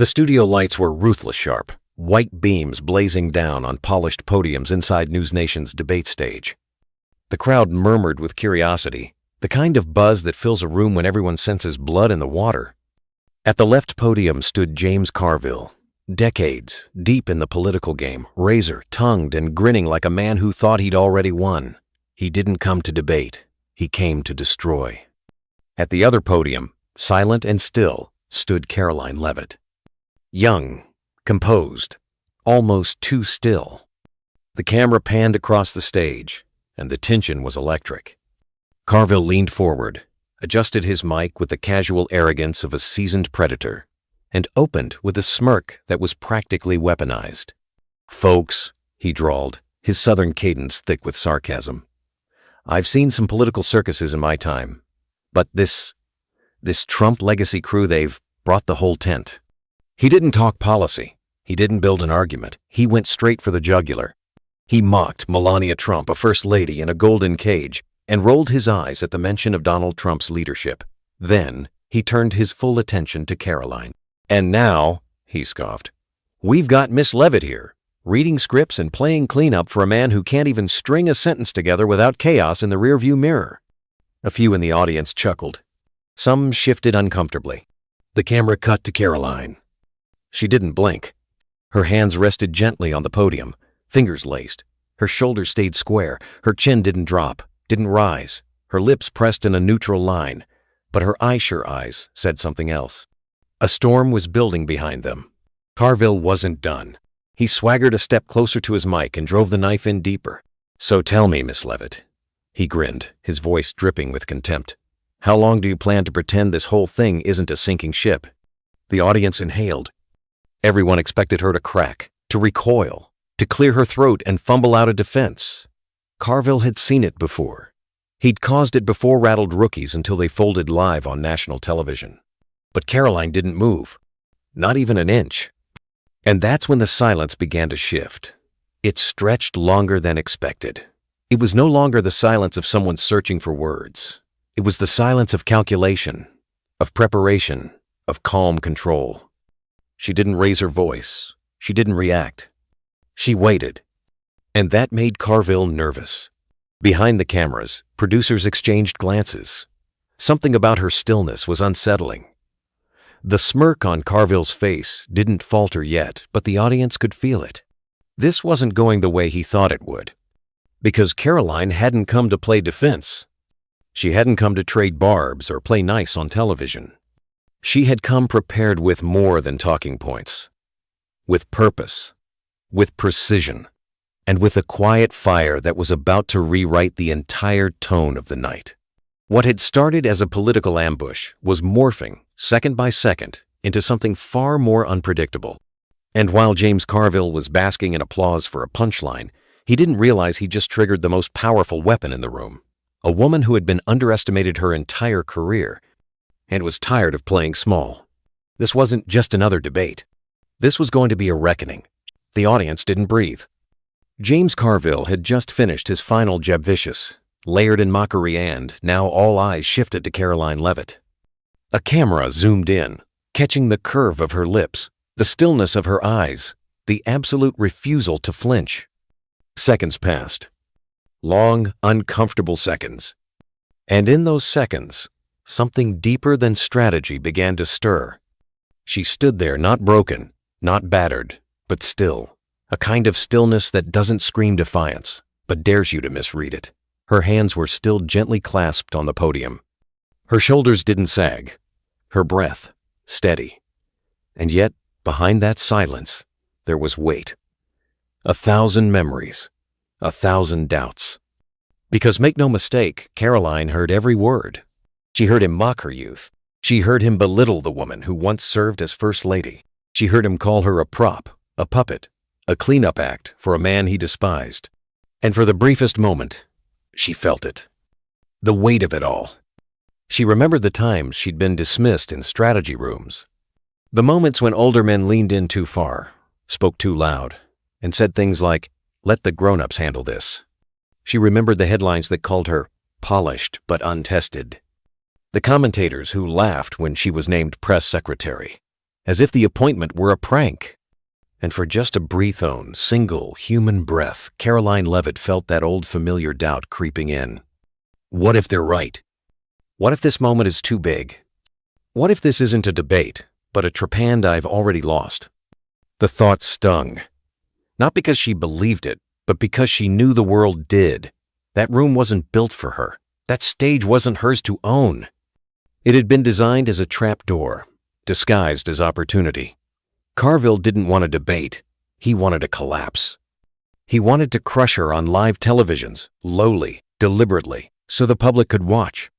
The studio lights were ruthless sharp, white beams blazing down on polished podiums inside News Nation's debate stage. The crowd murmured with curiosity, the kind of buzz that fills a room when everyone senses blood in the water. At the left podium stood James Carville, decades deep in the political game, razor-tongued and grinning like a man who thought he'd already won. He didn't come to debate, he came to destroy. At the other podium, silent and still, stood Karoline Leavitt. Young, composed, almost too still. The camera panned across the stage, and the tension was electric. Carville leaned forward, adjusted his mic with the casual arrogance of a seasoned predator, and opened with a smirk that was practically weaponized. "Folks," he drawled, his southern cadence thick with sarcasm, "I've seen some political circuses in my time, but this Trump legacy crew, they've brought the whole tent." He didn't talk policy. He didn't build an argument. He went straight for the jugular. He mocked Melania Trump, a first lady in a golden cage, and rolled his eyes at the mention of Donald Trump's leadership. Then he turned his full attention to Karoline. "And now," he scoffed, "we've got Miss Leavitt here, reading scripts and playing cleanup for a man who can't even string a sentence together without chaos in the rearview mirror." A few in the audience chuckled. Some shifted uncomfortably. The camera cut to Karoline. She didn't blink. Her hands rested gently on the podium, fingers laced. Her shoulders stayed square. Her chin didn't drop, didn't rise. Her lips pressed in a neutral line, but her eyesure eyes said something else. A storm was building behind them. Carville wasn't done. He swaggered a step closer to his mic and drove the knife in deeper. "So tell me, Miss Leavitt," he grinned, his voice dripping with contempt, "how long do you plan to pretend this whole thing isn't a sinking ship?" The audience inhaled. Everyone expected her to crack, to recoil, to clear her throat and fumble out a defense. Carville had seen it before. He'd caused it before rattled rookies until they folded live on national television. But Karoline didn't move, not even an inch. And that's when the silence began to shift. It stretched longer than expected. It was no longer the silence of someone searching for words. It was the silence of calculation, of preparation, of calm control. She didn't raise her voice. She didn't react. She waited. And that made Carville nervous. Behind the cameras, producers exchanged glances. Something about her stillness was unsettling. The smirk on Carville's face didn't falter yet, but the audience could feel it. This wasn't going the way he thought it would. Because Karoline hadn't come to play defense. She hadn't come to trade barbs or play nice on television. She had come prepared with more than talking points. With purpose, with precision, and with a quiet fire that was about to rewrite the entire tone of the night. What had started as a political ambush was morphing, second by second, into something far more unpredictable. And while James Carville was basking in applause for a punchline, he didn't realize he just triggered the most powerful weapon in the room. A woman who had been underestimated her entire career and was tired of playing small. This wasn't just another debate. This was going to be a reckoning. The audience didn't breathe. James Carville had just finished his final jab vicious, layered in mockery, and now all eyes shifted to Karoline Leavitt. A camera zoomed in, catching the curve of her lips, the stillness of her eyes, the absolute refusal to flinch. Seconds passed. Long, uncomfortable seconds. And in those seconds, something deeper than strategy began to stir. She stood there, not broken, not battered, but still. A kind of stillness that doesn't scream defiance, but dares you to misread it. Her hands were still gently clasped on the podium. Her shoulders didn't sag. Her breath, steady. And yet, behind that silence, there was weight. 1,000 memories, 1,000 doubts. Because make no mistake, Karoline heard every word. She heard him mock her youth. She heard him belittle the woman who once served as First Lady. She heard him call her a prop, a puppet, a cleanup act for a man he despised. And for the briefest moment, she felt it. The weight of it all. She remembered the times she'd been dismissed in strategy rooms. The moments when older men leaned in too far, spoke too loud, and said things like, "Let the grown-ups handle this." She remembered the headlines that called her polished but untested. The commentators who laughed when she was named press secretary. as if the appointment were a prank. And for just a breath-own, single, human breath, Karoline Leavitt felt that old familiar doubt creeping in. What if they're right? What if this moment is too big? What if this isn't a debate, but a trepanned I've already lost? The thought stung. Not because she believed it, but because she knew the world did. That room wasn't built for her. That stage wasn't hers to own. It had been designed as a trapdoor, disguised as opportunity. Carville didn't want a debate. He wanted a collapse. He wanted to crush her on live televisions, lowly, deliberately, so the public could watch.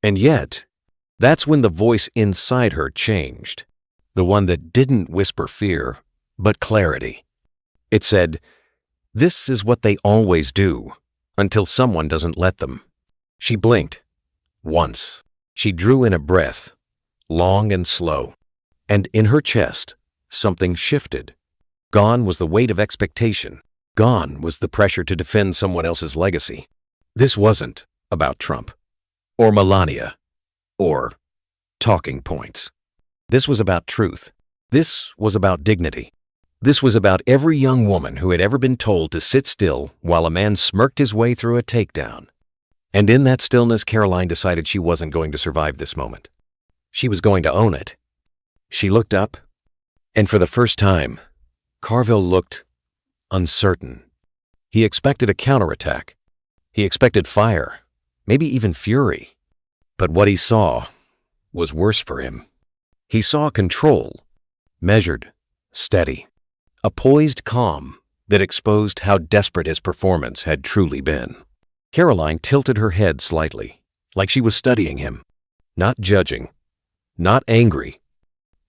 And yet, that's when the voice inside her changed. The one that didn't whisper fear, but clarity. It said, "This is what they always do, until someone doesn't let them." She blinked. Once. She drew in a breath, long and slow. And in her chest, something shifted. Gone was the weight of expectation. Gone was the pressure to defend someone else's legacy. This wasn't about Trump, or Melania, or talking points. This was about truth. This was about dignity. This was about every young woman who had ever been told to sit still while a man smirked his way through a takedown. And in that stillness, Karoline decided she wasn't going to survive this moment. She was going to own it. She looked up, and for the first time, Carville looked uncertain. He expected a counterattack. He expected fire, maybe even fury. But what he saw was worse for him. He saw control, measured, steady, a poised calm that exposed how desperate his performance had truly been. Karoline tilted her head slightly, like she was studying him, not judging, not angry,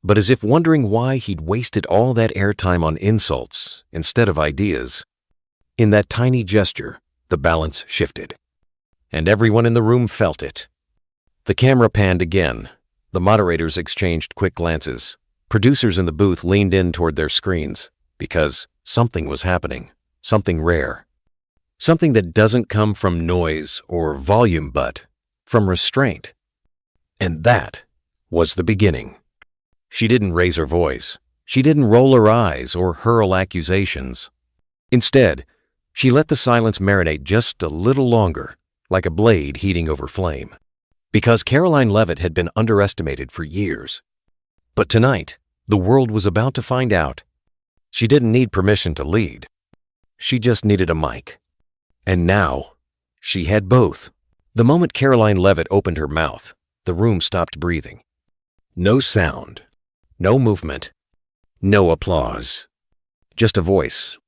but as if wondering why he'd wasted all that airtime on insults instead of ideas. In that tiny gesture, the balance shifted, and everyone in the room felt it. The camera panned again. The moderators exchanged quick glances. Producers in the booth leaned in toward their screens, because something was happening, something rare. Something that doesn't come from noise or volume, but from restraint. And that was the beginning. She didn't raise her voice. She didn't roll her eyes or hurl accusations. Instead, she let the silence marinate just a little longer, like a blade heating over flame. Because Karoline Leavitt had been underestimated for years. But tonight, the world was about to find out. She didn't need permission to lead. She just needed a mic. And now, she had both. The moment Karoline Leavitt opened her mouth, the room stopped breathing. No sound, no movement, no applause. Just a voice.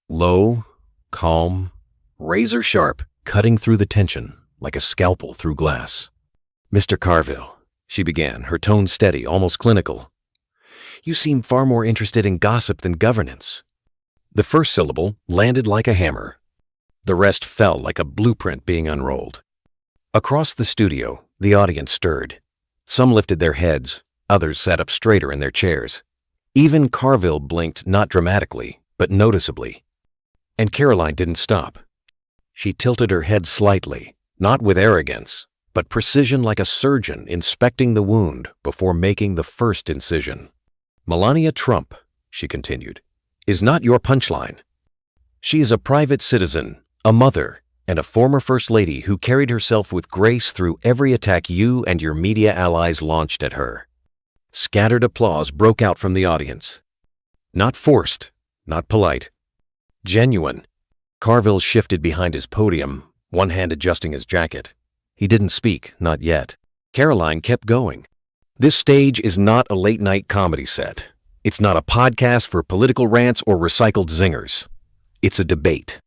Low, calm, razor sharp, cutting through the tension like a scalpel through glass. "Mr. Carville," she began, her tone steady, almost clinical. "You seem far more interested in gossip than governance." The first syllable landed like a hammer. The rest fell like a blueprint being unrolled. Across the studio, the audience stirred. Some lifted their heads, others sat up straighter in their chairs. Even Carville blinked, not dramatically, but noticeably. And Karoline didn't stop. She tilted her head slightly, not with arrogance, but precision like a surgeon inspecting the wound before making the first incision. "Melania Trump," she continued, "is not your punchline. She is a private citizen, a mother, and a former First Lady who carried herself with grace through every attack you and your media allies launched at her." Scattered applause broke out from the audience. Not forced, not polite. Genuine. Carville shifted behind his podium, one hand adjusting his jacket. He didn't speak, not yet. Karoline kept going. "This stage is not a late-night comedy set. It's not a podcast for political rants or recycled zingers. It's a debate.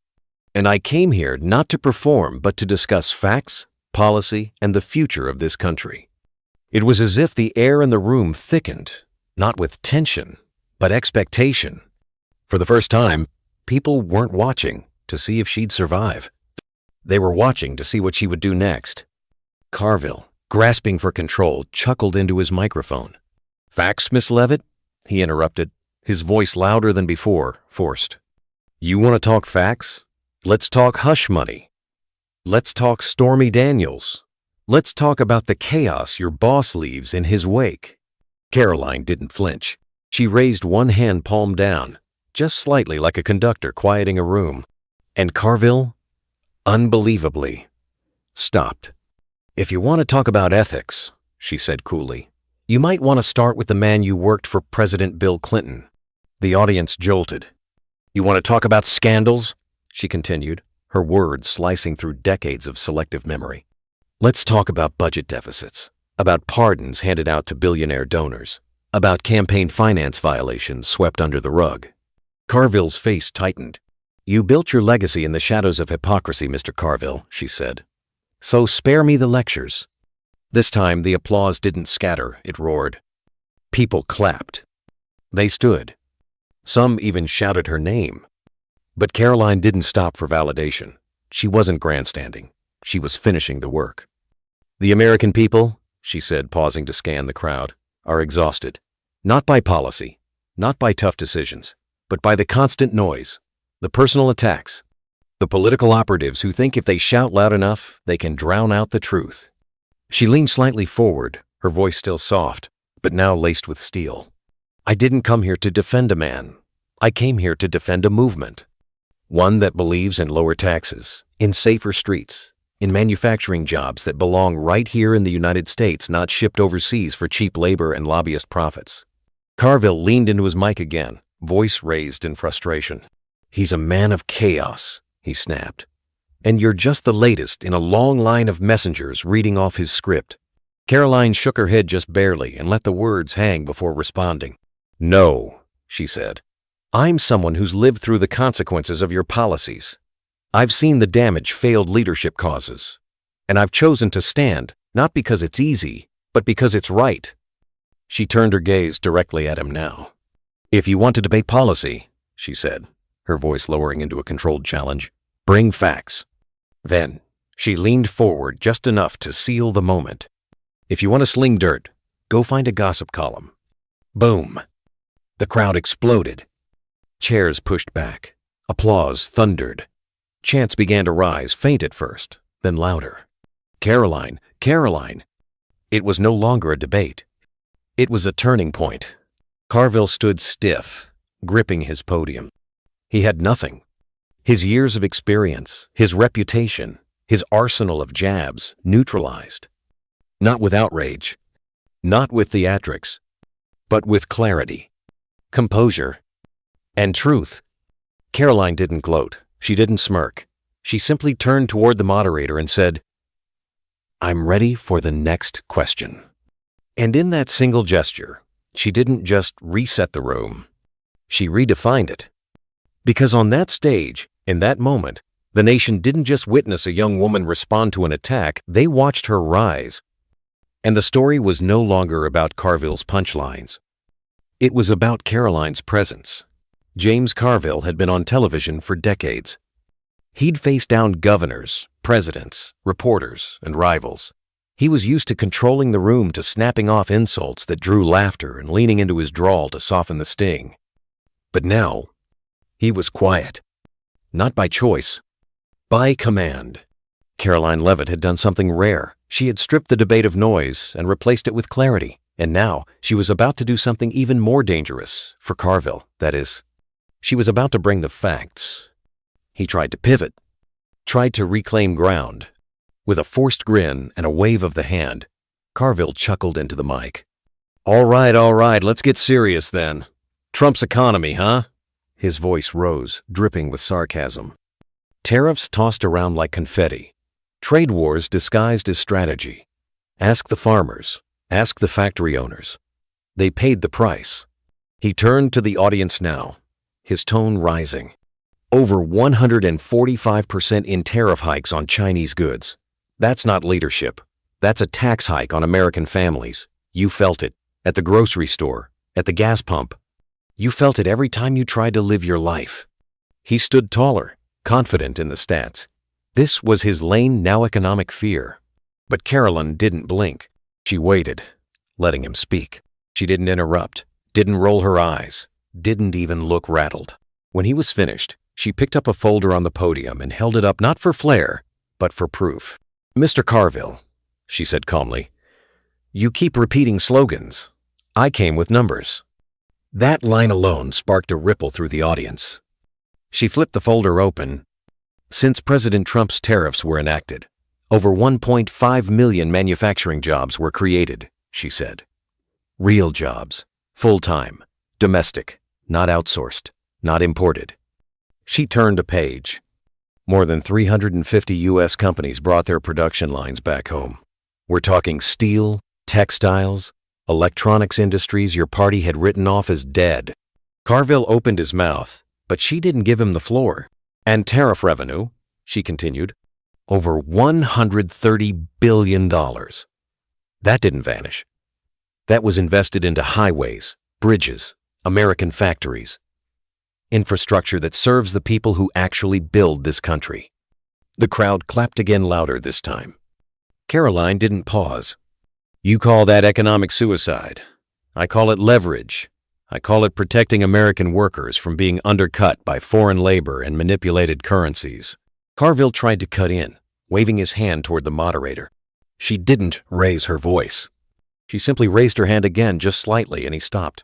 And I came here not to perform, but to discuss facts, policy, and the future of this country." It was as if the air in the room thickened, not with tension, but expectation. For the first time, people weren't watching to see if she'd survive. They were watching to see what she would do next. Carville, grasping for control, chuckled into his microphone. "Facts, Miss Leavitt?" he interrupted, his voice louder than before, forced. "You want to talk facts? Let's talk hush money. Let's talk Stormy Daniels. Let's talk about the chaos your boss leaves in his wake." Karoline didn't flinch. She raised one hand palm down, just slightly like a conductor quieting a room. And Carville, unbelievably, stopped. "If you want to talk about ethics," she said coolly, "you might want to start with the man you worked for President Bill Clinton." The audience jolted. "You want to talk about scandals?" she continued, her words slicing through decades of selective memory. "Let's talk about budget deficits, about pardons handed out to billionaire donors, about campaign finance violations swept under the rug." Carville's face tightened. "You built your legacy in the shadows of hypocrisy, Mr. Carville," she said. "So spare me the lectures." This time the applause didn't scatter, it roared. People clapped. They stood. Some even shouted her name. But Karoline didn't stop for validation. She wasn't grandstanding. She was finishing the work. "The American people," she said, pausing to scan the crowd, "are exhausted. Not by policy, not by tough decisions, but by the constant noise, the personal attacks, the political operatives who think if they shout loud enough, they can drown out the truth." She leaned slightly forward, her voice still soft, but now laced with steel. "I didn't come here to defend a man. I came here to defend a movement. One that believes in lower taxes, in safer streets, in manufacturing jobs that belong right here in the United States, not shipped overseas for cheap labor and lobbyist profits." Carville leaned into his mic again, voice raised in frustration. "He's a man of chaos," he snapped. "And you're just the latest in a long line of messengers reading off his script." Karoline shook her head just barely and let the words hang before responding. "No," she said. "I'm someone who's lived through the consequences of your policies. I've seen the damage failed leadership causes. And I've chosen to stand, not because it's easy, but because it's right." She turned her gaze directly at him now. "If you want to debate policy," she said, her voice lowering into a controlled challenge, "bring facts." Then, she leaned forward just enough to seal the moment. "If you want to sling dirt, go find a gossip column." Boom. The crowd exploded. Chairs pushed back. Applause thundered. Chants began to rise, faint at first, then louder. "Karoline, Karoline." It was no longer a debate. It was a turning point. Carville stood stiff, gripping his podium. He had nothing. His years of experience, his reputation, his arsenal of jabs neutralized. Not with outrage, not with theatrics, but with clarity, composure, and truth. Karoline didn't gloat. She didn't smirk. She simply turned toward the moderator and said, "I'm ready for the next question." And in that single gesture, she didn't just reset the room. She redefined it. Because on that stage, in that moment, the nation didn't just witness a young woman respond to an attack, they watched her rise. And the story was no longer about Carville's punchlines. It was about Karoline's presence. James Carville had been on television for decades. He'd faced down governors, presidents, reporters, and rivals. He was used to controlling the room, to snapping off insults that drew laughter and leaning into his drawl to soften the sting. But now, he was quiet. Not by choice, by command. Karoline Leavitt had done something rare. She had stripped the debate of noise and replaced it with clarity. And now she was about to do something even more dangerous, for Carville, that is. She was about to bring the facts. He tried to pivot, tried to reclaim ground. With a forced grin and a wave of the hand, Carville chuckled into the mic. All right, let's get serious then. Trump's economy, huh?" His voice rose, dripping with sarcasm. "Tariffs tossed around like confetti. Trade wars disguised as strategy. Ask the farmers. Ask the factory owners. They paid the price." He turned to the audience now, his tone rising. "Over 145% in tariff hikes on Chinese goods. That's not leadership. That's a tax hike on American families. You felt it. At the grocery store. At the gas pump. You felt it every time you tried to live your life." He stood taller, confident in the stats. This was his lane, now economic fear. But Karoline didn't blink. She waited, letting him speak. She didn't interrupt, didn't roll her eyes, didn't even look rattled. When he was finished, she picked up a folder on the podium and held it up not for flair, but for proof. "Mr. Carville," she said calmly, "you keep repeating slogans. I came with numbers." That line alone sparked a ripple through the audience. She flipped the folder open. Since President Trump's tariffs were enacted, over 1.5 million manufacturing jobs were created, she said. Real jobs, full-time, domestic, not outsourced, not imported. She turned a page. More than 350 U.S. companies brought their production lines back home. We're talking steel, textiles, electronics industries your party had written off as dead. Carville opened his mouth, but she didn't give him the floor. And tariff revenue, she continued, over $130 billion. That didn't vanish. That was invested into highways, bridges, American factories. Infrastructure that serves the people who actually build this country. The crowd clapped again louder this time. Karoline didn't pause. You call that economic suicide. I call it leverage. I call it protecting American workers from being undercut by foreign labor and manipulated currencies. Carville tried to cut in, waving his hand toward the moderator. She didn't raise her voice. She simply raised her hand again just slightly, and he stopped.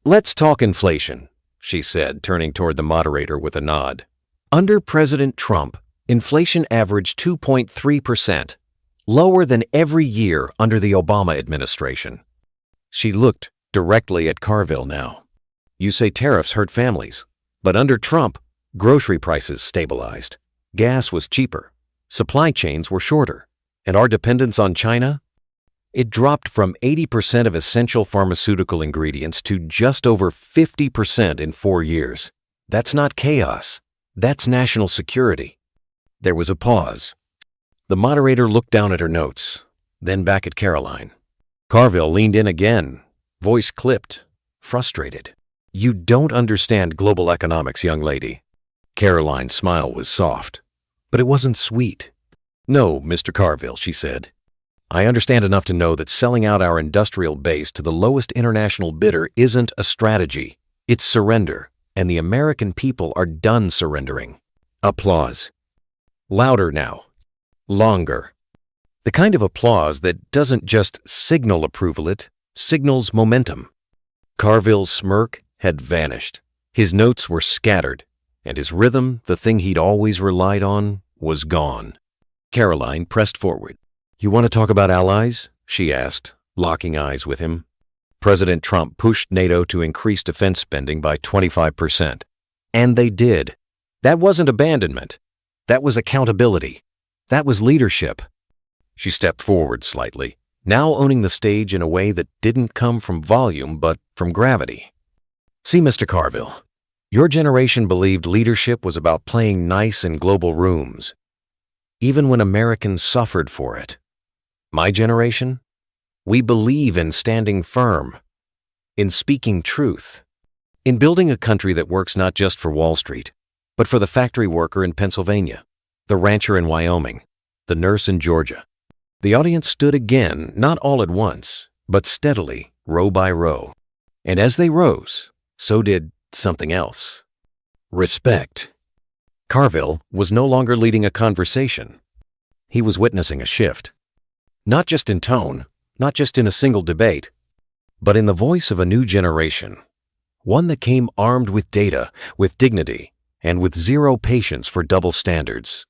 Let's talk inflation, she said, turning toward the moderator with a nod. Under President Trump, inflation averaged 2.3%, lower than every year under the Obama administration. She looked directly at Carville now. You say tariffs hurt families, but under Trump, grocery prices stabilized. Gas was cheaper, supply chains were shorter, and our dependence on China? It dropped from 80% of essential pharmaceutical ingredients to just over 50% in 4 years. That's not chaos. That's national security. There was a pause. The moderator looked down at her notes, then back at Karoline. Carville leaned in again, voice clipped, frustrated. You don't understand global economics, young lady. Karoline's smile was soft, but it wasn't sweet. No, Mr. Carville, she said. I understand enough to know that selling out our industrial base to the lowest international bidder isn't a strategy. It's surrender, and the American people are done surrendering. Applause. Louder now. Longer. The kind of applause that doesn't just signal approval, it signals momentum. Carville's smirk had vanished. His notes were scattered, and his rhythm, the thing he'd always relied on, was gone. Karoline pressed forward. You want to talk about allies? She asked, locking eyes with him. President Trump pushed NATO to increase defense spending by 25%. And they did. That wasn't abandonment. That was accountability. That was leadership. She stepped forward slightly, now owning the stage in a way that didn't come from volume but from gravity. See, Mr. Carville, your generation believed leadership was about playing nice in global rooms, even when Americans suffered for it. My generation? We believe in standing firm, in speaking truth, in building a country that works not just for Wall Street, but for the factory worker in Pennsylvania, the rancher in Wyoming, the nurse in Georgia. The audience stood again, not all at once, but steadily, row by row. And as they rose, so did something else. Respect. Carville was no longer leading a conversation. He was witnessing a shift. Not just in tone, not just in a single debate, but in the voice of a new generation. One that came armed with data, with dignity, and with zero patience for double standards.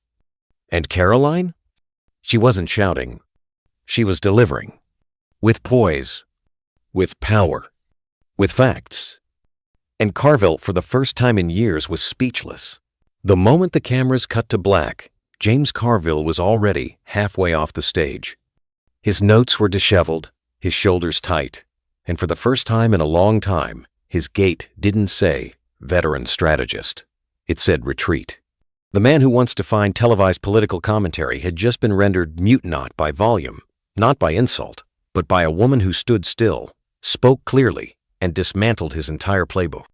And Karoline? She wasn't shouting. She was delivering. With poise. With power. With facts. And Carville, for the first time in years, was speechless. The moment the cameras cut to black, James Carville was already halfway off the stage. His notes were disheveled, his shoulders tight, and for the first time in a long time, his gait didn't say veteran strategist. It said retreat. The man who wants to find televised political commentary had just been rendered mute not by volume, not by insult, but by a woman who stood still, spoke clearly, and dismantled his entire playbook.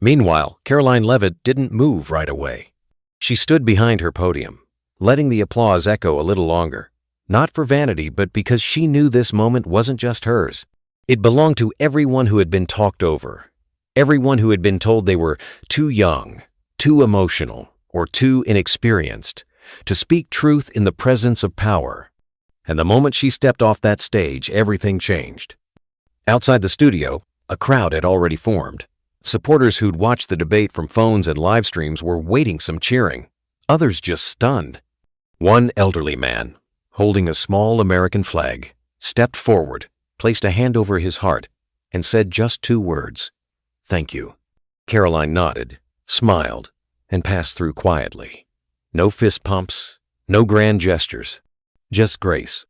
Meanwhile, Karoline Leavitt didn't move right away. She stood behind her podium, letting the applause echo a little longer. Not for vanity, but because she knew this moment wasn't just hers. It belonged to everyone who had been talked over, everyone who had been told they were too young, too emotional, or too inexperienced to speak truth in the presence of power. And the moment she stepped off that stage, everything changed. Outside the studio, A crowd had already formed. Supporters who'd watched the debate from phones and live streams were waiting some cheering. Others just stunned. One elderly man, holding a small American flag, stepped forward, placed a hand over his heart, and said just 2 words, "Thank you." Karoline nodded, smiled, and passed through quietly. No fist pumps, no grand gestures, just grace.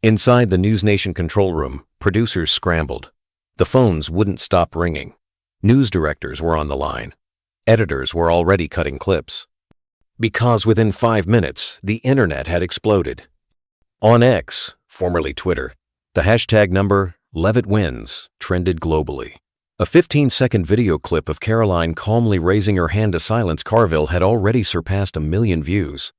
Inside the News Nation control room, producers scrambled. The phones wouldn't stop ringing. News directors were on the line. Editors were already cutting clips. Because within 5 minutes, the internet had exploded. On X, formerly Twitter, the hashtag number Leavitt wins trended globally. A 15-second video clip of Karoline calmly raising her hand to silence Carville had already surpassed 1 million views.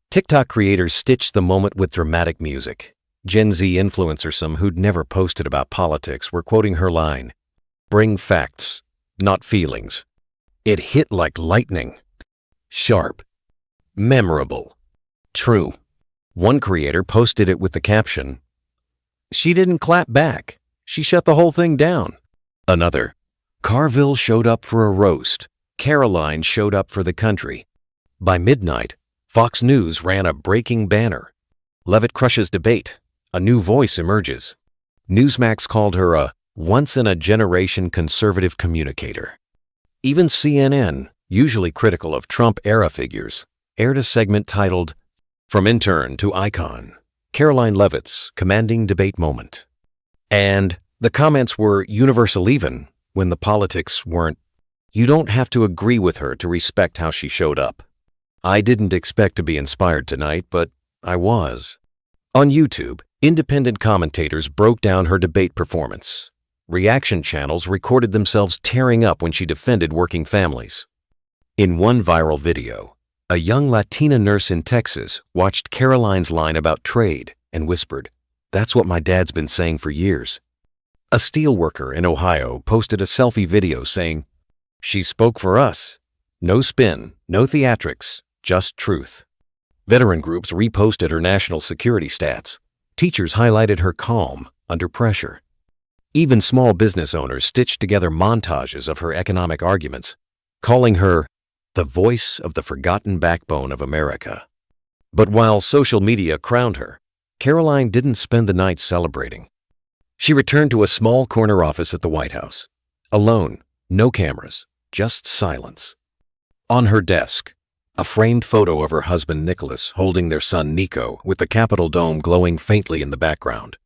TikTok creators stitched the moment with dramatic music. Gen Z influencers, some who'd never posted about politics, were quoting her line, "Bring facts, not feelings." It hit like lightning. Sharp. Memorable. True. One creator posted it with the caption, "She didn't clap back. She shut the whole thing down." Another, "Carville showed up for a roast. Karoline showed up for the country." By midnight, Fox News ran a breaking banner. "Leavitt crushes debate. A new voice emerges." Newsmax called her a once-in-a-generation conservative communicator. Even CNN, usually critical of Trump-era figures, aired a segment titled, "From Intern to Icon, Karoline Leavitt's Commanding Debate Moment." And the comments were universal even when the politics weren't. You don't have to agree with her to respect how she showed up. I didn't expect to be inspired tonight, but I was. On YouTube, independent commentators broke down her debate performance. Reaction channels recorded themselves tearing up when she defended working families. In one viral video, a young Latina nurse in Texas watched Karoline's line about trade and whispered, "That's what my dad's been saying for years." A steel worker in Ohio posted a selfie video saying, "She spoke for us. No spin, no theatrics, just truth." Veteran groups reposted her national security stats. Teachers highlighted her calm under pressure. Even small business owners stitched together montages of her economic arguments, calling her the voice of the forgotten backbone of America. But while social media crowned her, Karoline didn't spend the night celebrating. She returned to a small corner office at the White House. Alone, no cameras, just silence. On her desk, a framed photo of her husband Nicholas holding their son Nico with the Capitol dome glowing faintly in the background.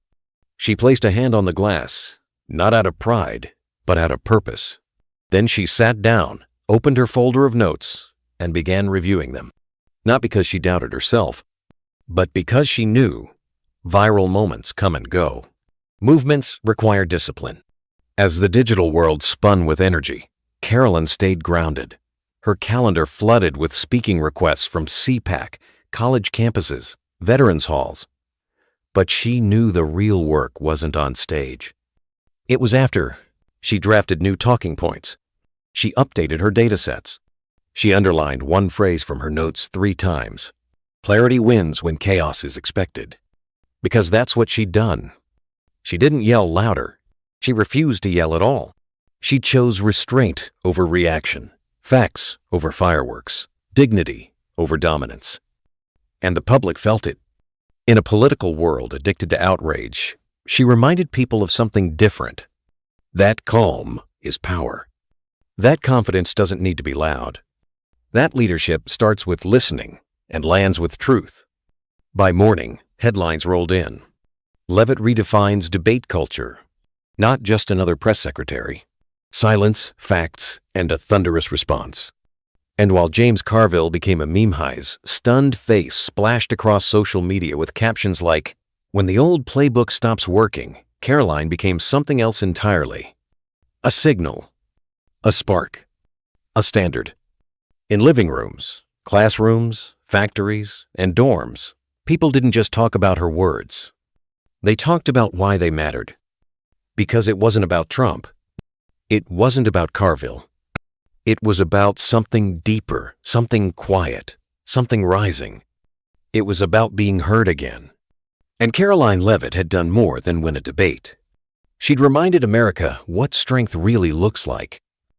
She placed a hand on the glass, not out of pride, but out of purpose. Then she sat down, opened her folder of notes, and began reviewing them. Not because she doubted herself, but because she knew viral moments come and go. Movements require discipline. As the digital world spun with energy, Karoline stayed grounded. Her calendar flooded with speaking requests from CPAC, college campuses, veterans halls. But she knew the real work wasn't on stage. It was after. She drafted new talking points. She updated her datasets. She underlined one phrase from her notes 3 times. Clarity wins when chaos is expected. Because that's what she'd done. She didn't yell louder. She refused to yell at all. She chose restraint over reaction, facts over fireworks, dignity over dominance. And the public felt it. In a political world addicted to outrage, she reminded people of something different. That calm is power. That confidence doesn't need to be loud. That leadership starts with listening and lands with truth. By morning, headlines rolled in. Leavitt redefines debate culture. Not just another press secretary. Silence, facts, and a thunderous response. And while James Carville became a meme-high's stunned face splashed across social media with captions like, "When the old playbook stops working, Karoline became something else entirely." A signal. A spark. A standard. In living rooms, classrooms, factories, and dorms, people didn't just talk about her words. They talked about why they mattered. Because it wasn't about Trump. It wasn't about Carville. It was about something deeper, something quiet, something rising. It was about being heard again. And Karoline Leavitt had done more than win a debate. She'd reminded America what strength really looks like.